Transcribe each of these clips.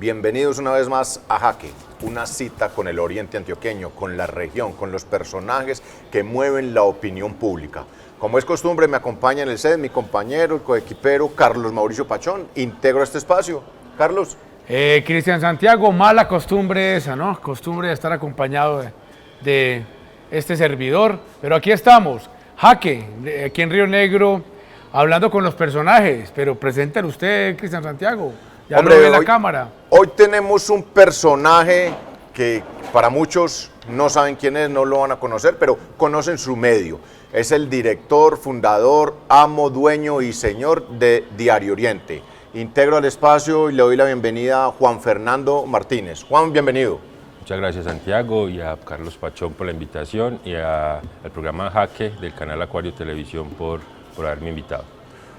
Bienvenidos una vez más a Jaque, una cita con el oriente antioqueño, con la región, con los personajes que mueven la opinión pública. Como es costumbre, me acompaña en el set mi compañero, el coequipero Carlos Mauricio Pachón. Integro este espacio. Carlos. Cristian Santiago, mala costumbre esa, ¿no? Costumbre de estar acompañado de este servidor. Pero aquí estamos, Jaque, aquí en Río Negro, hablando con los personajes. Pero preséntalo usted, Cristian Santiago. Ya Hombre, lo ve en la cámara. Hoy tenemos un personaje que para muchos no saben quién es, no lo van a conocer, pero conocen su medio. Es el director, fundador, amo, dueño y señor de Diario Oriente. Integro al espacio y le doy la bienvenida a Juan Fernando Martínez. Juan, bienvenido. Muchas gracias, Santiago, y a Carlos Pachón por la invitación y al programa Jaque del canal Acuario Televisión por haberme invitado.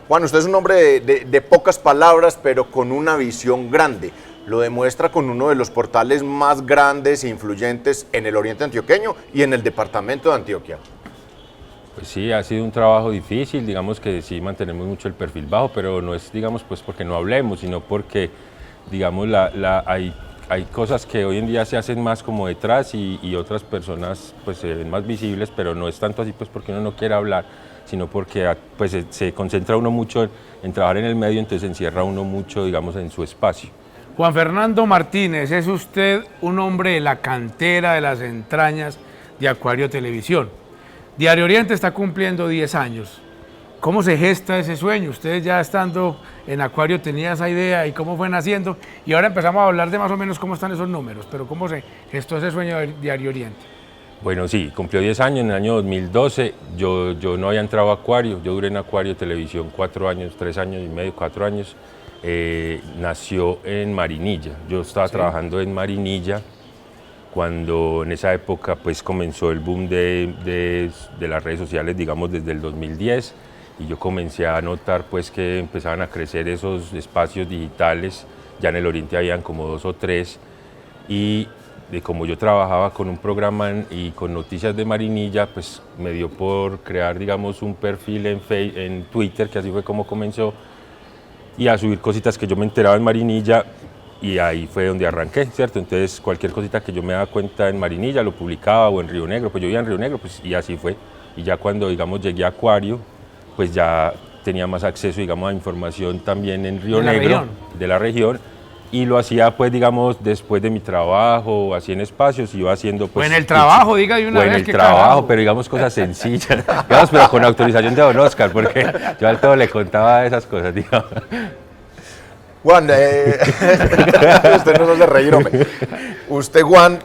Juan, usted es un hombre de pocas palabras, pero con una visión grande. Lo demuestra con uno de los portales más grandes e influyentes en el oriente antioqueño y en el departamento de Antioquia. Pues sí, ha sido un trabajo difícil, digamos que sí mantenemos mucho el perfil bajo, pero no es, digamos, pues porque no hablemos, sino porque, digamos, hay cosas que hoy en día se hacen más como detrás y otras personas pues se ven más visibles, pero no es tanto así pues porque uno no quiere hablar, sino porque pues se concentra uno mucho en trabajar en el medio, entonces se encierra uno mucho, digamos, en su espacio. Juan Fernando Martínez, es usted un hombre de la cantera, de las entrañas de Acuario Televisión. Diario Oriente está cumpliendo 10 años. ¿Cómo se gesta ese sueño? Ustedes ya estando en Acuario tenía esa idea y cómo fue naciendo. Y ahora empezamos a hablar de más o menos cómo están esos números, pero ¿cómo se gestó ese sueño de Diario Oriente? Bueno, sí, cumplió 10 años, en el año 2012, yo no había entrado a Acuario, yo duré en Acuario Televisión 4 años, 3 años y medio, 4 años. Nació en Marinilla, yo estaba trabajando en Marinilla cuando en esa época pues comenzó el boom de las redes sociales, digamos desde el 2010, y yo comencé a notar pues que empezaban a crecer esos espacios digitales, ya en el oriente habían como 2 o 3, y de como yo trabajaba con un programa y con noticias de Marinilla, pues me dio por crear, digamos, un perfil en Twitter, que así fue como comenzó, y a subir cositas que yo me enteraba en Marinilla, y ahí fue donde arranqué, ¿cierto? Entonces cualquier cosita que yo me daba cuenta en Marinilla lo publicaba, o en Río Negro, pues yo vivía en Río Negro, pues, y así fue. Y ya cuando, digamos, llegué a Acuario, pues ya tenía más acceso, digamos, a información también en Río Negro, de la región, y lo hacía, pues, digamos, después de mi trabajo, así en espacios, iba haciendo, pues... O en el trabajo, diga de una vez. O en el trabajo, pero digamos cosas sencillas, digamos, pero con autorización de don Oscar, porque yo al todo le contaba esas cosas, digamos. Juan, usted nos hace reír, hombre. Usted, Juan,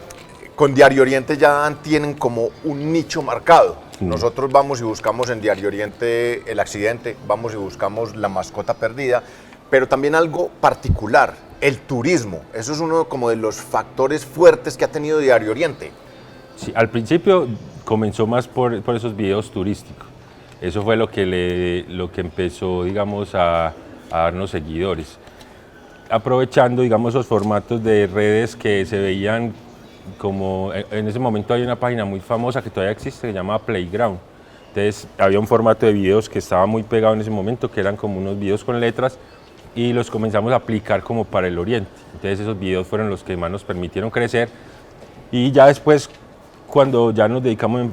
con Diario Oriente ya tienen como un nicho marcado. Nosotros vamos y buscamos en Diario Oriente el accidente, vamos y buscamos la mascota perdida, pero también algo particular, el turismo. Eso es uno como de los factores fuertes que ha tenido Diario Oriente. Sí, al principio comenzó más por esos videos turísticos. Eso fue lo que empezó, digamos, a darnos seguidores. Aprovechando, digamos, esos formatos de redes que se veían como, en ese momento hay una página muy famosa que todavía existe, que se llama Playground. Entonces había un formato de videos que estaba muy pegado en ese momento, que eran como unos videos con letras, y los comenzamos a aplicar como para el oriente. Entonces esos videos fueron los que más nos permitieron crecer, y ya después, cuando ya nos dedicamos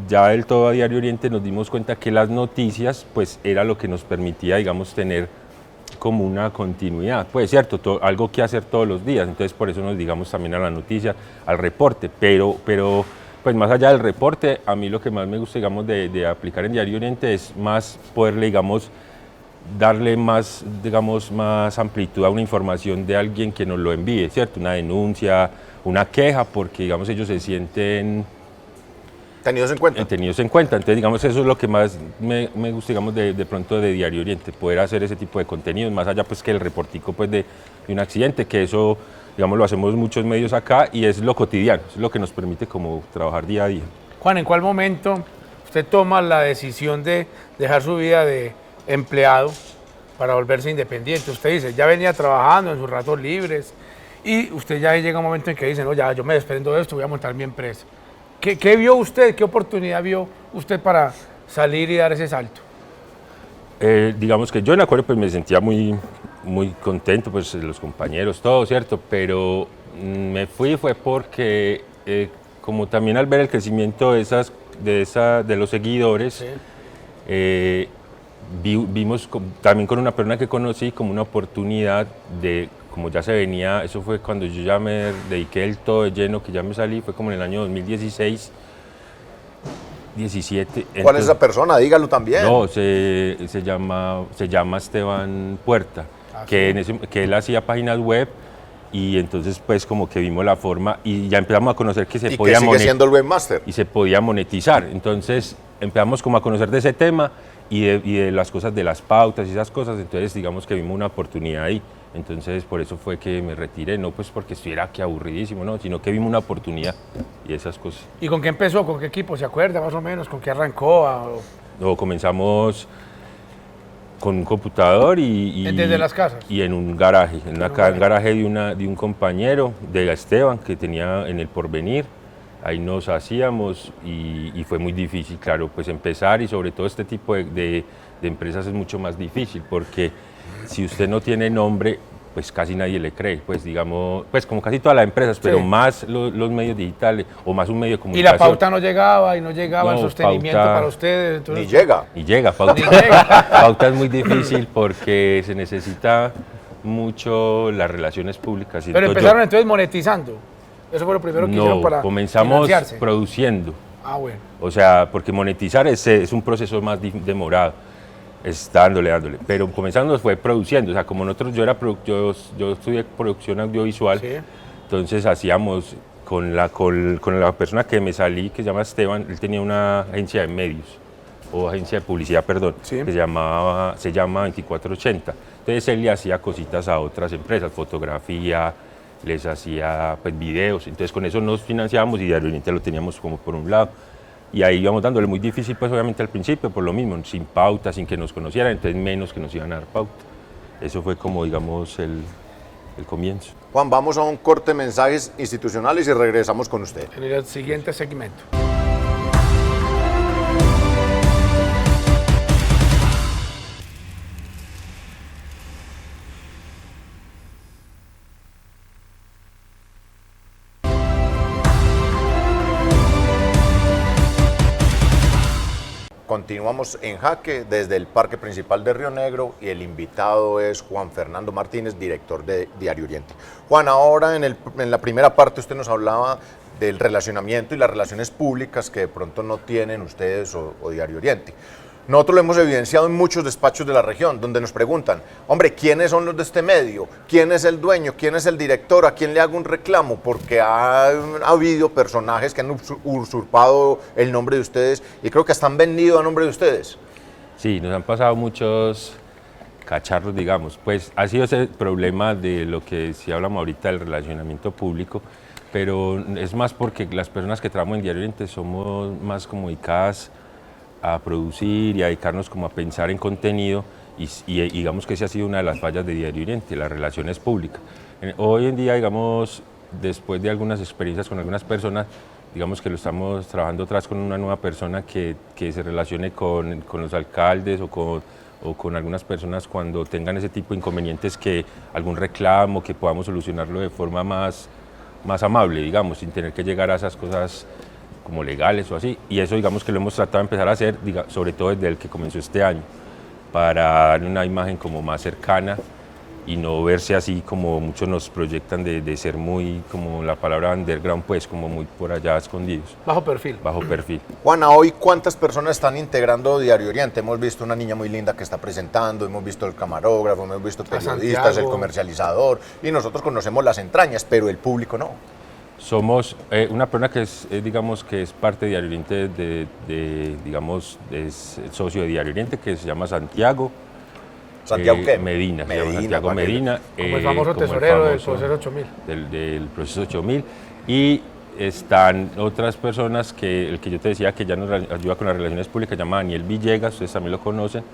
ya del todo a Diario Oriente, nos dimos cuenta que las noticias pues era lo que nos permitía, digamos, tener como una continuidad, pues cierto, algo que hacer todos los días, entonces por eso nos dedicamos también a la noticia, al reporte, pero pues más allá del reporte, a mí lo que más me gusta, digamos, de aplicar en Diario Oriente es más poderle, digamos, darle más, digamos, más amplitud a una información de alguien que nos lo envíe, ¿cierto? Una denuncia, una queja, porque, digamos, ellos se sienten... Tenidos en cuenta. Tenidos en cuenta, entonces, digamos, eso es lo que más me gusta, digamos, de pronto de Diario Oriente, poder hacer ese tipo de contenidos, más allá, pues, que el reportico, pues, de un accidente, que eso, digamos, lo hacemos muchos medios acá y es lo cotidiano, es lo que nos permite como trabajar día a día. Juan, ¿en cuál momento usted toma la decisión de dejar su vida de empleado para volverse independiente? Usted dice, ya venía trabajando en sus ratos libres y usted ya llega un momento en que dice, no, ya yo me desprendo de esto, voy a montar mi empresa. ¿Qué vio usted, qué oportunidad vio usted para salir y dar ese salto? Digamos que yo en Acuario pues me sentía muy muy contento, pues los compañeros, todo, ¿cierto? Pero me fui fue porque, como también al ver el crecimiento de los seguidores, Sí. vimos también con una persona que conocí como una oportunidad de, como ya se venía, eso fue cuando yo ya me dediqué del todo de lleno, que ya me salí, fue como en el año 2016, 17. ¿Cuál es esa persona? Dígalo también. No, se llama Esteban Puerta, que él hacía páginas web y entonces pues como que vimos la forma y ya empezamos a conocer que se y podía que sigue siendo el webmaster. y se podía monetizar. Entonces empezamos como a conocer de ese tema y de las cosas de las pautas y esas cosas, entonces digamos que vimos una oportunidad ahí. Entonces por eso fue que me retiré, no pues porque estuviera aquí aburridísimo, no, sino que vimos una oportunidad y esas cosas. ¿Y con qué empezó? ¿Con qué equipo? ¿Se acuerda más o menos? ¿Con qué arrancó? Luego comenzamos con un computador ¿Desde las casas? y en un garaje, en un garaje de un compañero, de Esteban, que tenía en El Porvenir. Ahí nos hacíamos y fue muy difícil, claro, pues empezar y sobre todo este tipo de empresas es mucho más difícil porque si usted no tiene nombre, pues casi nadie le cree, pues digamos, pues como casi todas las empresas, pero más los medios digitales o más un medio de Y comunicación. la pauta no llegaba y no llegaba el No, sostenimiento pauta- para ustedes. Entonces, Ni llega. Y llega, pauta. Ni llega. Pauta es muy difícil porque se necesita mucho las relaciones públicas. Pero Entonces empezaron entonces monetizando. Eso fue lo primero que hicieron no, para comenzamos financiarse. produciendo. Ah, bueno. O sea, porque monetizar es un proceso más demorado, es dándole. Pero comenzando fue produciendo, o sea, como nosotros, yo estudié producción audiovisual, Sí. entonces hacíamos con la persona que me salí, que se llama Esteban, él tenía una agencia de medios, o agencia de publicidad, perdón, Sí. que se llama 2480. Entonces él le hacía cositas a otras empresas, fotografía, les hacía pues, videos, entonces con eso nos financiábamos y Diario Oriente lo teníamos como por un lado. Y ahí íbamos dándole muy difícil, pues obviamente al principio, por lo mismo, sin pauta, sin que nos conocieran, entonces menos que nos iban a dar pauta. Eso fue como, digamos, el comienzo. Juan, vamos a un corte de mensajes institucionales y regresamos con usted. En el siguiente segmento. Continuamos en Jaque desde el Parque Principal de Río Negro y el invitado es Juan Fernando Martínez, director de Diario Oriente. Juan, ahora en la primera parte usted nos hablaba del relacionamiento y las relaciones públicas que de pronto no tienen ustedes o Diario Oriente. Nosotros lo hemos evidenciado en muchos despachos de la región, donde nos preguntan, hombre, ¿quiénes son los de este medio? ¿Quién es el dueño? ¿Quién es el director? ¿A quién le hago un reclamo? Porque ha habido personajes que han usurpado el nombre de ustedes y creo que hasta han vendido a nombre de ustedes. Sí, nos han pasado muchos cacharros, digamos. Pues ha sido ese problema de lo que sí hablamos ahorita del relacionamiento público, pero es más porque las personas que trabajamos en Diario Oriente somos más como dedicadas a producir y a dedicarnos como a pensar en contenido y digamos que esa ha sido una de las fallas de Diario Oriente, las relaciones públicas. Hoy en día, digamos, después de algunas experiencias con algunas personas, digamos que lo estamos trabajando atrás con una nueva persona que se relacione con los alcaldes o con algunas personas cuando tengan ese tipo de inconvenientes, que algún reclamo, que podamos solucionarlo de forma más amable, digamos, sin tener que llegar a esas cosas como legales o así, y eso digamos que lo hemos tratado de empezar a hacer, sobre todo desde el que comenzó este año, para darle una imagen como más cercana y no verse así como muchos nos proyectan de ser muy, como la palabra underground, pues como muy por allá escondidos, Bajo perfil. bajo perfil. Juana, hoy ¿cuántas personas están integrando Diario Oriente? Hemos visto una niña muy linda que está presentando, hemos visto el camarógrafo, hemos visto periodistas, el Santiago. comercializador, y nosotros conocemos las entrañas, pero el público no. Somos una persona que digamos que es parte de Diario Oriente, digamos, es socio de Diario Oriente, que se llama Santiago. ¿Santiago qué? Medina, se llama Medina, Santiago Juan. Medina. Como el famoso como el tesorero del famoso proceso 8000. del proceso 8000. Y están otras personas el que yo te decía que ya nos ayuda con las relaciones públicas, se llama Daniel Villegas, ustedes también lo conocen.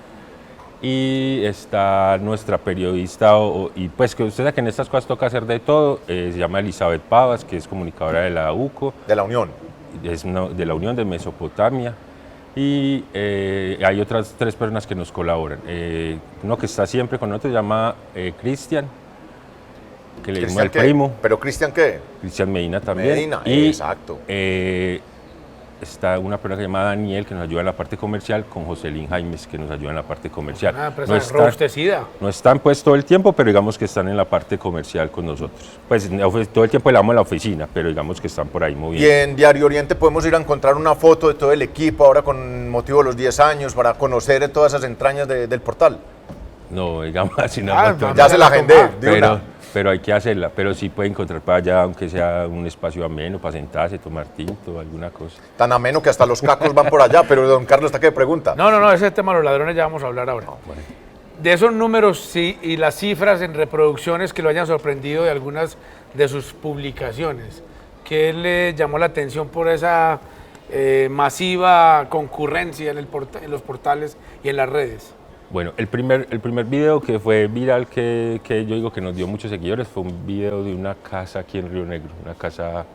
Y está nuestra periodista, y pues que usted sabe que en estas cosas toca hacer de todo, se llama Elizabeth Pavas, que es comunicadora de la UCO, De la Unión. de la Unión de Mesopotamia, Y hay otras 3 personas que nos colaboran. Uno que está siempre con nosotros se llama Cristian, que le decimos al primo. ¿Pero Cristian qué? Cristian Medina también. Medina, y, exacto. Está una persona que se llama Daniel, que nos ayuda en la parte comercial, con Joselín Jaimes, que nos ayuda en la parte comercial. Una empresa robustecida. No están pues todo el tiempo, pero digamos que están en la parte comercial con nosotros. Pues todo el tiempo le damos en la oficina, pero digamos que están por ahí moviendo. Y en Diario Oriente podemos ir a encontrar una foto de todo el equipo, ahora con motivo de los 10 años, para conocer todas esas entrañas del portal. No, digamos así una foto. Ya se la agendé, pero hay que hacerla, pero sí puede encontrar para allá, aunque sea un espacio ameno, para sentarse, tomar tinto, alguna cosa. Tan ameno que hasta los cacos van por allá, pero don Carlos, ¿está qué pregunta? No, ese tema de los ladrones ya vamos a hablar ahora. Bueno. De esos números sí, y las cifras en reproducciones que lo hayan sorprendido de algunas de sus publicaciones, ¿qué le llamó la atención por esa masiva concurrencia en los portales y en las redes? Bueno, el primer video que fue viral, que yo digo que nos dio muchos seguidores, fue un video de una casa aquí en Río Negro, una casa,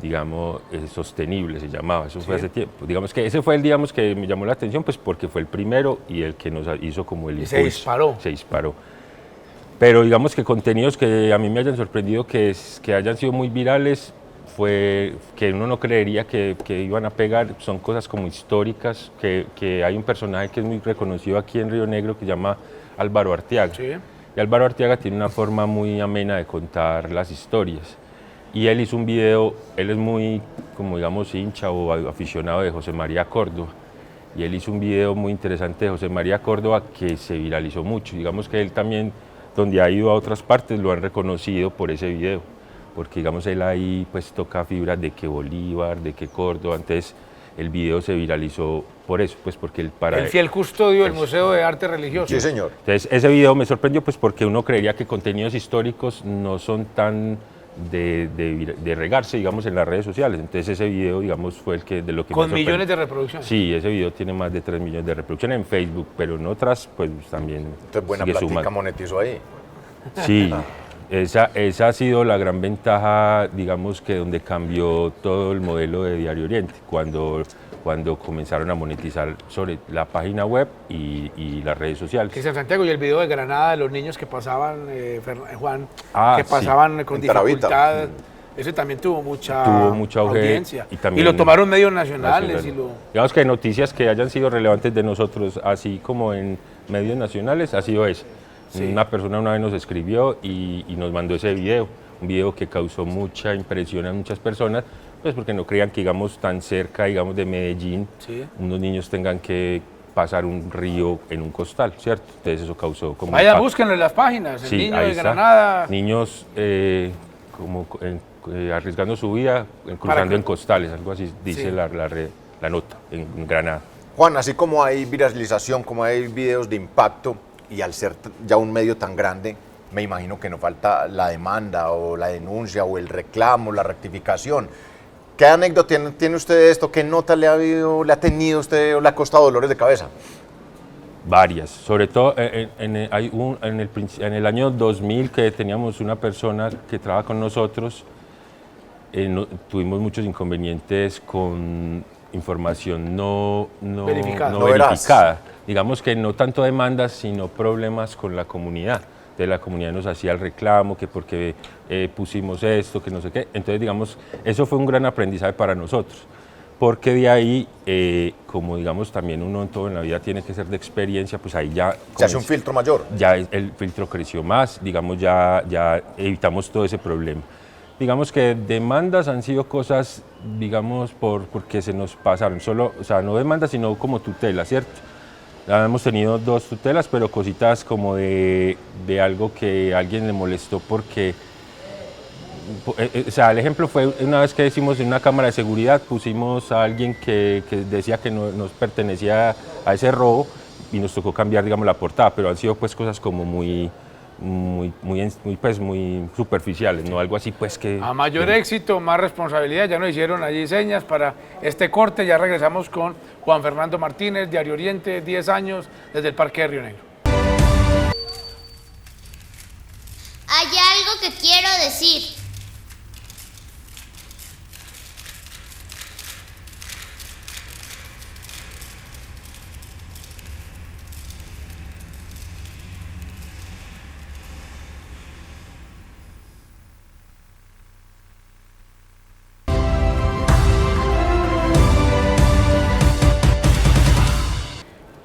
digamos, sostenible se llamaba, eso fue hace tiempo. Digamos que ese fue el, digamos, que me llamó la atención, pues porque fue el primero y el que nos hizo como el impulso. Se disparó. Se disparó. Pero digamos que contenidos que a mí me hayan sorprendido, que hayan sido muy virales, fue que uno no creería que iban a pegar, son cosas como históricas, que hay un personaje que es muy reconocido aquí en Río Negro que se llama Álvaro Arteaga. Sí. Y Álvaro Arteaga tiene una forma muy amena de contar las historias. Y él hizo un video, él es muy, como digamos, hincha o aficionado de José María Córdoba. Y él hizo un video muy interesante de José María Córdoba que se viralizó mucho. Digamos que él también, donde ha ido a otras partes, lo han reconocido por ese video. Porque digamos él ahí pues toca fibras de que Bolívar, de que Córdoba, entonces el video se viralizó por eso, pues porque él el fiel custodio del Museo de Arte Religioso. Sí, señor. Entonces ese video me sorprendió pues porque uno creería que contenidos históricos no son tan de regarse, digamos, en las redes sociales, entonces ese video, digamos, fue el que de lo que con me millones de reproducciones. Sí, ese video tiene más de 3 millones de reproducciones en Facebook, pero en otras pues también. Entonces buena plática monetizó ahí. Sí. Esa ha sido la gran ventaja, digamos, que donde cambió todo el modelo de Diario Oriente, cuando comenzaron a monetizar sobre la página web y las redes sociales. Cristian Santiago, y el video de Granada de los niños que pasaban, Juan, que pasaban con dificultad, ese también tuvo mucha audiencia. Y lo tomaron medios nacionales. Digamos que noticias que hayan sido relevantes de nosotros, así como en medios nacionales, ha sido eso. Sí. Una persona una vez nos escribió y nos mandó ese video, un video que causó mucha impresión a muchas personas, pues porque no creían que, digamos, tan cerca, digamos, de Medellín, unos niños tengan que pasar un río en un costal, ¿cierto? Entonces eso causó como... Vaya, búsquenlo en las páginas, el niño de Granada. Niños arriesgando su vida, cruzando en costales, algo así dice la nota en Granada. Juan, así como hay viralización, como hay videos de impacto, y al ser ya un medio tan grande, me imagino que no falta la demanda o la denuncia o el reclamo, la rectificación. ¿Qué anécdota tiene usted de esto? ¿Qué nota le ha tenido usted o le ha costado dolores de cabeza? Varias, sobre todo en el año 2000 que teníamos una persona que trabaja con nosotros, tuvimos muchos inconvenientes con información no verificada. Digamos que no tanto demandas, sino problemas con la comunidad. Entonces la comunidad nos hacía el reclamo, que porque pusimos esto, que no sé qué. Entonces, digamos, eso fue un gran aprendizaje para nosotros. Porque de ahí, como digamos, también uno en todo en la vida tiene que ser de experiencia, pues ahí ya... Se hace un filtro mayor. Ya el filtro creció más, digamos, ya evitamos todo ese problema. Digamos que demandas han sido cosas, digamos, porque se nos pasaron. Solo, o sea, no demandas, sino como tutela, ¿cierto? Ya hemos tenido 2 tutelas, pero cositas como de algo que a alguien le molestó porque... O sea, el ejemplo fue una vez que hicimos en una cámara de seguridad, pusimos a alguien que decía que no nos pertenecía a ese robo y nos tocó cambiar, digamos, la portada, pero han sido pues cosas como muy superficiales, no algo así pues que... A mayor éxito, más responsabilidad, ya nos hicieron allí señas para este corte, ya regresamos con Juan Fernando Martínez, Diario Oriente, 10 años desde el Parque de Río Negro. Hay algo que quiero decir.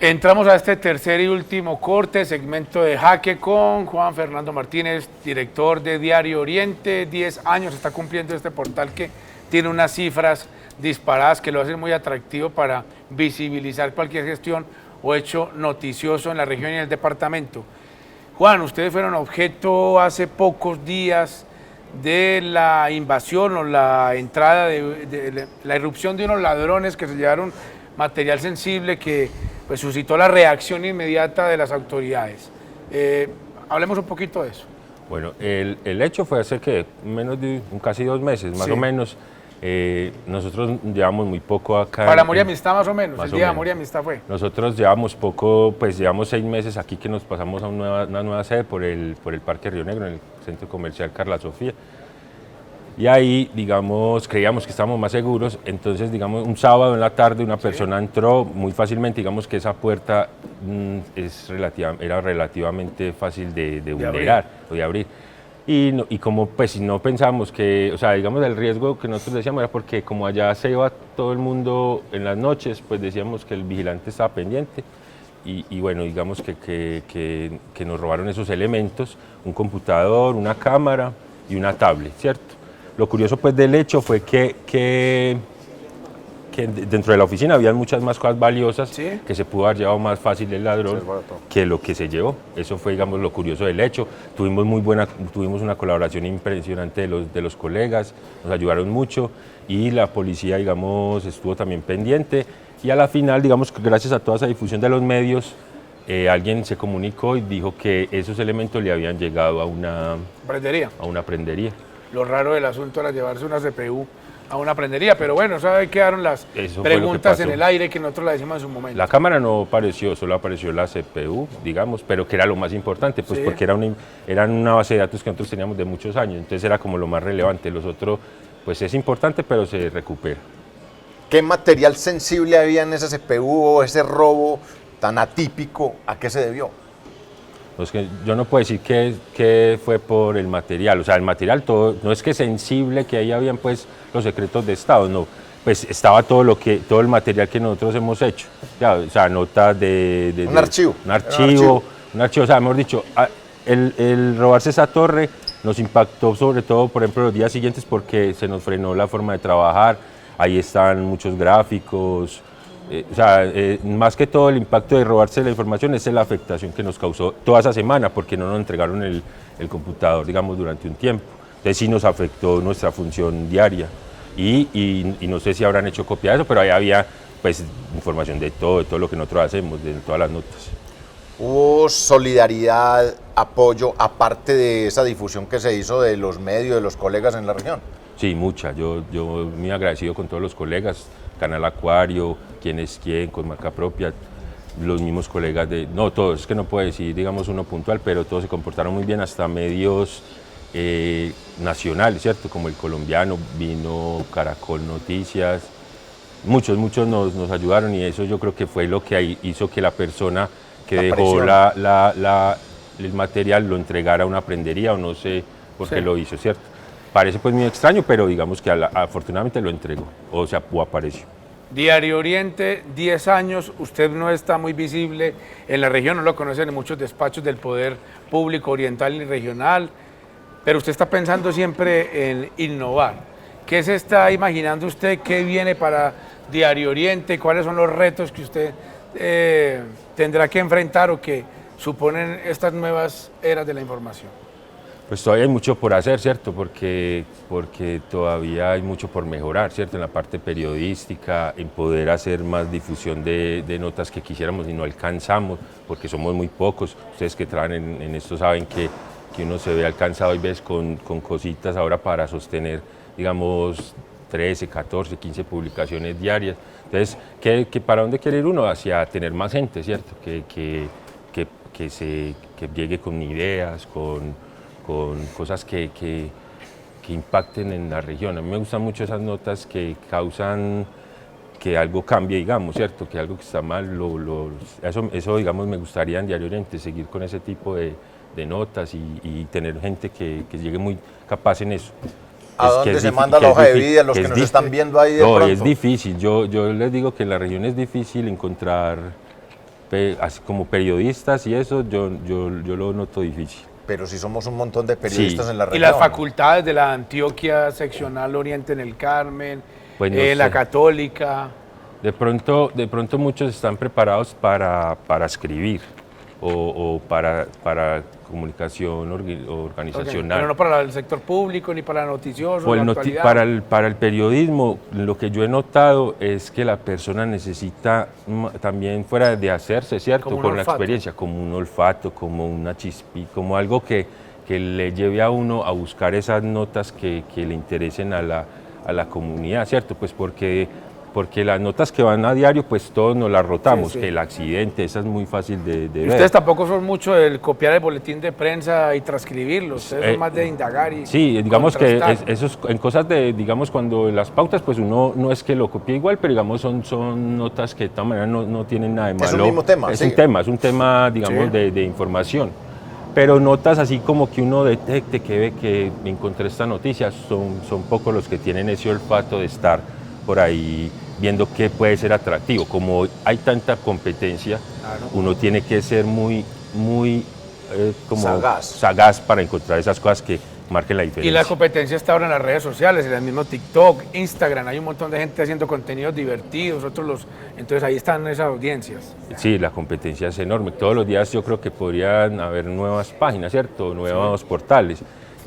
Entramos a este tercer y último corte, segmento de Jaque con Juan Fernando Martínez, director de Diario Oriente. 10 años está cumpliendo este portal que tiene unas cifras disparadas que lo hacen muy atractivo para visibilizar cualquier gestión o hecho noticioso en la región y en el departamento. Juan, ustedes fueron objeto hace pocos días de la invasión o la entrada de la irrupción de unos ladrones que se llevaron material sensible que pues suscitó la reacción inmediata de las autoridades. Hablemos un poquito de eso. Bueno, el hecho fue hace que menos de casi 2 meses, más o menos. Nosotros llevamos muy poco acá. Para Amor y Amistad más o menos, el día de Amor y Amistad fue. Nosotros llevamos poco, pues llevamos 6 meses aquí que nos pasamos a una nueva sede por el Parque Río Negro, en el Centro Comercial Carla Sofía. Y ahí, digamos, creíamos que estábamos más seguros, entonces, digamos, un sábado en la tarde una persona entró muy fácilmente, digamos que esa puerta era relativamente fácil de vulnerar o de abrir. Y como pues no pensamos que, o sea, digamos el riesgo que nosotros decíamos era porque como allá se iba todo el mundo en las noches, pues decíamos que el vigilante estaba pendiente y bueno, digamos que nos robaron esos elementos, un computador, una cámara y una tablet, ¿cierto? Lo curioso pues del hecho fue que dentro de la oficina había muchas más cosas valiosas que se pudo haber llevado más fácil el ladrón que lo que se llevó. Eso fue, digamos, lo curioso del hecho. Tuvimos una colaboración impresionante de los colegas, nos ayudaron mucho y la policía, digamos, estuvo también pendiente. Y a la final, digamos, que gracias a toda esa difusión de los medios, alguien se comunicó y dijo que esos elementos le habían llegado a una prendería. Lo raro del asunto era llevarse una CPU a una prendería, pero bueno, ¿sabe? Quedaron las preguntas en el aire que nosotros la decimos en su momento. La cámara no apareció, solo apareció la CPU, digamos, pero que era lo más importante, pues porque era una base de datos que nosotros teníamos de muchos años, entonces era como lo más relevante. Los otros, pues es importante, pero se recupera. ¿Qué material sensible había en esa CPU o ese robo tan atípico? ¿A qué se debió? Pues que yo no puedo decir que fue por el material, o sea, el material todo, no es que sensible, que ahí habían pues los secretos de Estado, no, pues estaba todo el material que nosotros hemos hecho, ya, o sea, notas un archivo, o sea, mejor dicho, el robarse esa torre nos impactó sobre todo, por ejemplo, los días siguientes porque se nos frenó la forma de trabajar, ahí están muchos gráficos. Más que todo el impacto de robarse la información es la afectación que nos causó toda esa semana porque no nos entregaron el computador, digamos, durante un tiempo. Entonces sí nos afectó nuestra función diaria y no sé si habrán hecho copia de eso, pero ahí había pues información de todo lo que nosotros hacemos, de todas las notas. ¿Hubo solidaridad, apoyo, aparte de esa difusión que se hizo de los medios, de los colegas en la región? Sí, mucha. Yo muy agradecido con todos los colegas, Canal Acuario, Quién es Quién, con Marca Propia, los mismos colegas no todos, es que no puedo decir, digamos, uno puntual, pero todos se comportaron muy bien, hasta medios nacionales, ¿cierto? Como El Colombiano, vino Caracol Noticias, muchos nos ayudaron y eso yo creo que fue lo que hizo que la persona que dejó el material lo entregara a una prendería o no sé por qué lo hizo, ¿cierto? Parece pues muy extraño, pero digamos que afortunadamente lo entregó, o apareció. Diario Oriente, 10 años, usted no está muy visible en la región, no lo conocen en muchos despachos del poder público oriental y regional, pero usted está pensando siempre en innovar. ¿Qué se está imaginando usted? ¿Qué viene para Diario Oriente? ¿Cuáles son los retos que usted tendrá que enfrentar o que suponen estas nuevas eras de la información? Pues todavía hay mucho por hacer, ¿cierto? Porque todavía hay mucho por mejorar, ¿cierto? En la parte periodística, en poder hacer más difusión de notas que quisiéramos y no alcanzamos, porque somos muy pocos. Ustedes que trabajan en esto saben que uno se ve alcanzado y ves con cositas ahora para sostener, digamos, 13, 14, 15 publicaciones diarias. Entonces, ¿para dónde quiere ir uno? Hacia tener más gente, ¿cierto? Que llegue con ideas, con cosas que impacten en la región. A mí me gustan mucho esas notas que causan que algo cambie, digamos, ¿cierto? Que algo que está mal, eso digamos, me gustaría en Diario Oriente, seguir con ese tipo de notas y tener gente que llegue muy capaz en eso. ¿A dónde se manda la hoja de vida? Los que nos están viendo ahí de pronto. No, es difícil. Yo les digo que en la región es difícil encontrar así como periodistas y eso, yo lo noto difícil. Pero si somos un montón de periodistas Sí. en la Y región. las facultades de la Antioquia Seccional Oriente en el Carmen, Pues no la sé. Católica. De pronto muchos están preparados para escribir o para comunicación organizacional. Pero no para el sector público, ni para el noticioso, O la el actualidad. para el periodismo, lo que yo he notado es que la persona necesita también, fuera de hacerse, ¿cierto? Como un Con la olfato. experiencia, como un olfato, como una chispi, como algo que le lleve a uno a buscar esas notas que le interesen a la comunidad, ¿cierto? Pues porque las notas que van a diario, pues todos nos las rotamos, Sí, sí. que el accidente, esa es muy fácil de Y ver. ustedes tampoco son mucho de copiar el boletín de prensa y transcribirlo, ustedes son más de indagar y Sí, digamos que contrastar. eso es en cosas de, digamos, cuando las pautas, pues uno no es que lo copie igual, pero digamos son notas que de todas maneras no tienen nada de malo. Es un mismo tema, Es sí. es un tema, digamos, Sí. de información. Pero notas así como que uno detecte que ve que encontré esta noticia, son pocos los que tienen ese olfato de estar por ahí viendo qué puede ser atractivo. Como hay tanta competencia, Claro. uno tiene que ser muy como Sagaz. para encontrar esas cosas que marquen la Y diferencia. la competencia está ahora en las redes sociales, en el mismo TikTok, Instagram, hay un montón de gente haciendo contenidos divertidos, entonces ahí están esas audiencias. Sí, la competencia es enorme. Todos los días yo creo que podrían haber nuevas páginas, ¿cierto? Nuevos portales.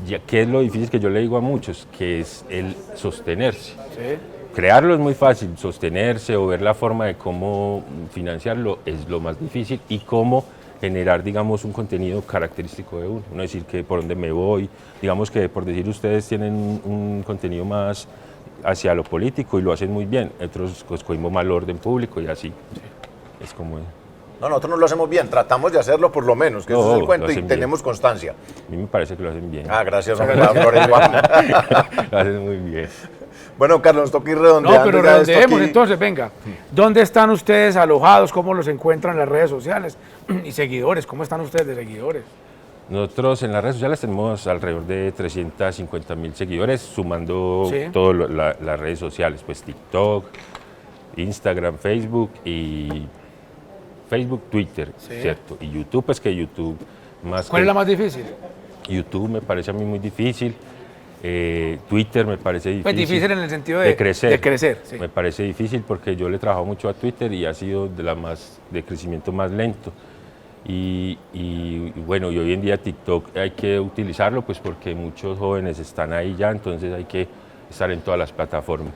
Ya, ¿qué es lo difícil que yo le digo a muchos? Que es el sostenerse. ¿Sí? Crearlo es muy fácil, sostenerse o ver la forma de cómo financiarlo es lo más difícil y cómo generar, digamos, un contenido característico de uno. No decir que por dónde me voy, digamos que por decir ustedes tienen un contenido más hacia lo político y lo hacen muy bien, otros pues cogimos mal orden público y así. Es como... No, nosotros no lo hacemos bien, tratamos de hacerlo por lo menos, que eso No, es el lo cuento y hacen bien. tenemos constancia. A mí me parece que lo hacen bien. Ah, gracias, hombre, la flor igual. Lo hacen muy bien. Bueno, Carlos, nos toca ir redondeando. No, pero ya esto redondeemos aquí. entonces, venga. ¿Dónde están ustedes alojados? ¿Cómo los encuentran en las redes sociales? Y seguidores, ¿cómo están ustedes de seguidores? Nosotros en las redes sociales tenemos alrededor de 350.000 seguidores, sumando Sí. todas las redes sociales, pues TikTok, Instagram, Facebook, Twitter, Sí. ¿cierto? Y YouTube, pues que YouTube más ¿Cuál que- es la más difícil? YouTube me parece a mí muy difícil, Twitter me parece difícil. Pues difícil en el sentido de crecer. de crecer, sí. Me parece difícil porque yo le he trabajado mucho a Twitter y ha sido de crecimiento más lento. Y bueno, y hoy en día TikTok hay que utilizarlo pues porque muchos jóvenes están ahí ya, entonces hay que estar en todas las plataformas.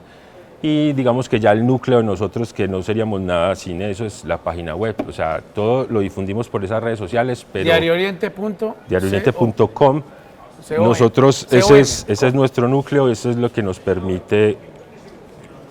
Y digamos que ya el núcleo de nosotros, que no seríamos nada sin eso, es la página web. O sea, todo lo difundimos por esas redes sociales, pero diariooriente.com. Nosotros, ese es nuestro núcleo, eso es lo que nos permite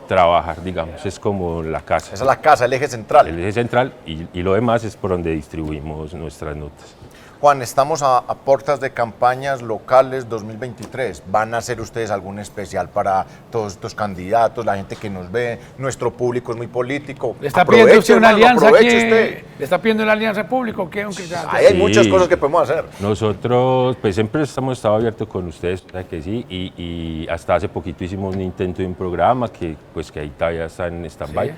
trabajar, digamos, es como la casa. Esa es la casa, el eje central. El eje central y lo demás es por donde distribuimos nuestras notas. Juan, estamos a puertas de campañas locales 2023. ¿Van a hacer ustedes algún especial para todos estos candidatos, la gente que nos ve? Nuestro público es muy político. ¿Le está pidiendo usted una hermano, alianza aproveche aquí? usted. ¿Le está pidiendo una alianza pública o qué? Aunque sea- Ahí hay Sí. muchas cosas que podemos hacer. Nosotros, pues siempre hemos estado abiertos con ustedes, o sea que sí, y hasta hace poquito hicimos un intento de un programa que ahí todavía está en stand-by.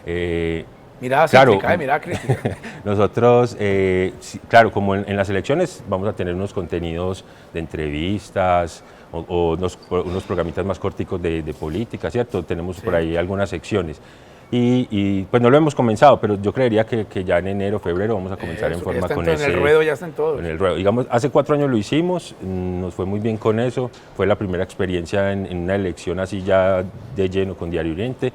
Sí. Mirada Claro. crítica, mirada crítica. Nosotros, sí, claro, como en las elecciones vamos a tener unos contenidos de entrevistas o unos programitas más corticos de política, ¿cierto? Tenemos por ahí algunas secciones. Y pues no lo hemos comenzado, pero yo creería que ya en enero, febrero vamos a comenzar en Eso, forma ya está con en ese... el ruedo, ya está en todo. En el ruedo. Digamos, hace 4 años lo hicimos, nos fue muy bien con eso, fue la primera experiencia en una elección así ya de lleno con Diario Oriente.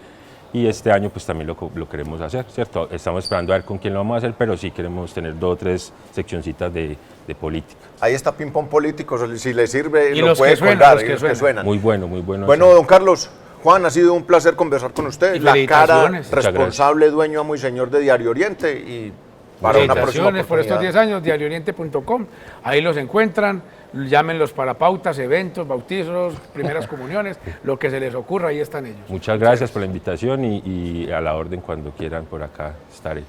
Y este año pues también lo queremos hacer, ¿cierto? Estamos esperando a ver con quién lo vamos a hacer, pero sí queremos tener 2 o 3 seccioncitas de política. Ahí está Ping Pong Político, si le sirve, Y lo los puede que suenan, colgar, los y que los que suenan. suenan. Muy bueno, muy bueno. Bueno, don Carlos, Juan, ha sido un placer conversar con usted. Y La cara, felicitaciones. Muchas responsable, dueño, amo y señor de Diario Oriente. Y para una próxima Felicitaciones por estos 10 oportunidad. años, diariooriente.com. Ahí los encuentran, llámenlos para pautas, eventos, bautizos, primeras comuniones, lo que se les ocurra, ahí están ellos. Muchas gracias por la invitación y a la orden cuando quieran por acá estaré.